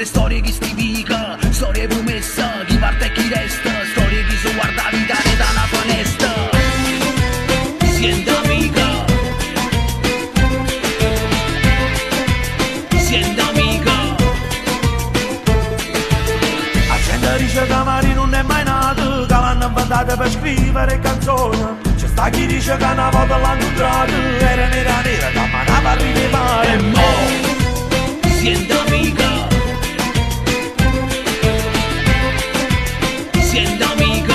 storie che stivica, storie promessa, chi parte e chi resta, storie che si guarda la vita da una finestra. Siente amica, siente amica. La gente dice che Mari non è mai nato, che l'hanno inventata per scrivere canzoni. C'è sta chi dice che una volta l'hanno incontrato, era nera nera, da manava a rilevare. E mo, siente amica, siente amica,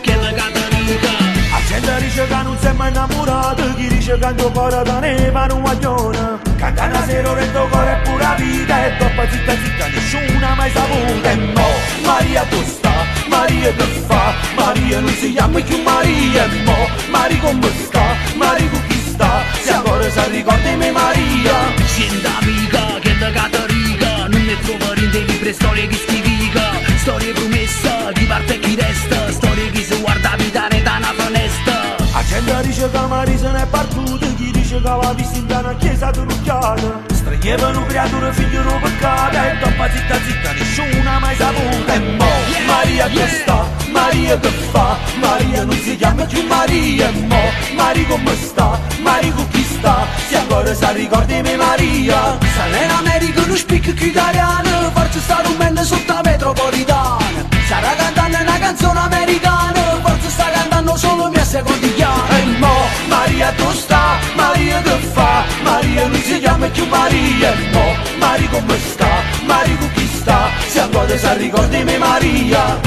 che la Caterina. La gente dice che non si è mai innamorato, chi dice che il tuo cuore da neva non guagliona. Canta una sera il tuo cuore è pura vita, e dopo zitta zitta nessuno ha mai saputo. E mo, Maria tu sta, Maria che fa, Maria non si chiama più Maria. E mo, Maria come sta, Maria con chi sta, se ancora si ricorda di me Maria. Siente amica, che la Caterina, non ne trovo in dei libri storie che stivica, storie promessa, chi parte e chi resta, storie che si guarda la vita da una finestra. La gente dice che Mari se n'è partita, chi dice che l'ha vista in una chiesa d'un'occhiata. Stringevano creature figlio di un peccato, e dopo zitta zitta nessuno ha mai saputo. E mo, Maria che sta, Maria che fa, Maria non si chiama più Maria. E mo, Maria come sta, Maria con chi sta, se ancora si ricorda di me Maria. Se in America non spicca più italiano, forse sta rumendo sotto la metropolitana. Sarà cantando una canzone americana, forse sta cantando solo mia secondigliana. E mo, Maria tu sta, Maria che fa, Maria non si chiama più Maria. E mo, Maria come sta, Maria con chi sta, se ancora si ricorda di me Maria.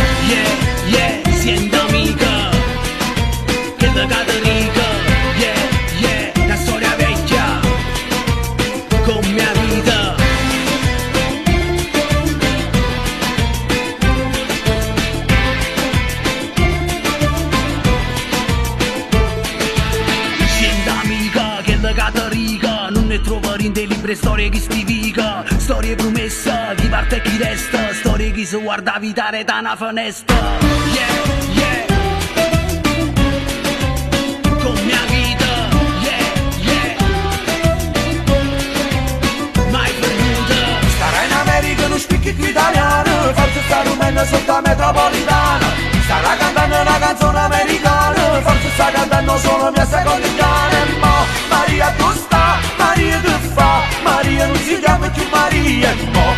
Siente amica, che la Caterina. Una storia vecchia, con mia vita. Siente amica, che la Caterina, non ne trovo in dei libri storie che stivica, storie promessa, chi parte e chi resta, storie che si guarda la vita da una finestra. Con mia vita, mai perduta. Starà in America non spicchi più italiano, forse sta rumendo sotto la metropolitana. Starà cantando una canzone americana, forse sta cantando solo mia secondigliana. E mo, Maria tu sta, Maria che fa, Maria non si chiama più Maria. E mo,